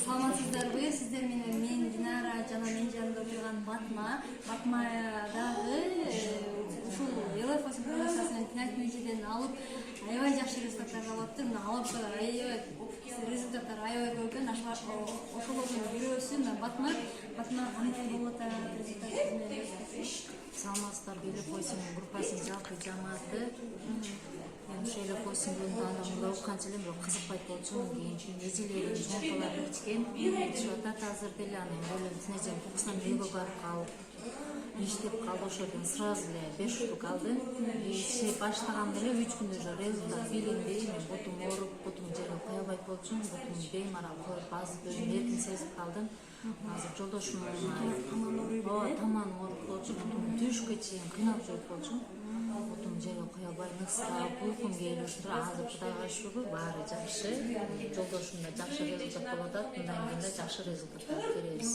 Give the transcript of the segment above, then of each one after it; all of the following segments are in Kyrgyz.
Саламатсыздарбы? Сиздер менен мен Динара жана мен жанымда отурган Батма. Батма дагы ушул Элефосин программасынын финал нәтижеден алып аябай жакшы результаттар алыптыр. Мына алып аябай результаттар аябай көп экен. Ошолордун бирөөсү Батма кандай болуп атат результат? Саламатсыздар, Элефосин группасынын жалпы жамааты. Ошол Элефосиндин адамдар канчалык бирок кызыкпайт болчу, кийин эжелерин жоңколорун ичкен. Чыгып атат азыр деле анан бөлөм тинежем Кукстан үйгө барып калып иштеп калды. Ошодон сразу эле 5 штук алдым. Иштеп баштаганда эле 3 күндө уже результат билинди. Мен бутум ооруп, бутум жерге кое албайт болчумун. Бутум беймарал коюп, азыр өзүм эркин сезип калдым. Азыр жолдошум таман ооруп болчу, бутум түшкө чейин кыйналып жүрүп болчу. Бутум жерге кое албай ныксырап, уйкум келиптир. Азыр Кудайга шүгүр, баары жакшы. Жолдошум да жакшы результат болуп атат. Мындан кийин да жакшы результаттар беребиз.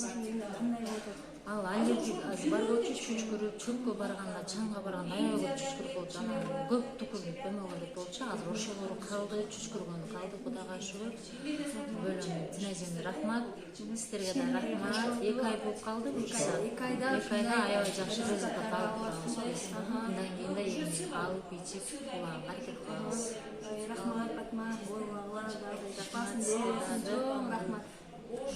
Ал аллергик азыр бар болчу, чүчкүрүп, чөлкө барганда, чаңга барганда аябай көп чүчкүрүп болчу. Анан көп түкүрүп эме керек болчу. Азыр ошолор калды, чүчкүргөнү калды, Кудайга шүгүр. Бөлөм тинежемге рахмат, сиздерге да рахмат. 2 ай болуп калды, 2 айда аябай жакшы результат алып турабыз. Мындан кийин да эми алып ичип кулганга аракет кылабыз. Рахмат, Батма, Алла разы болсун. Рахмат.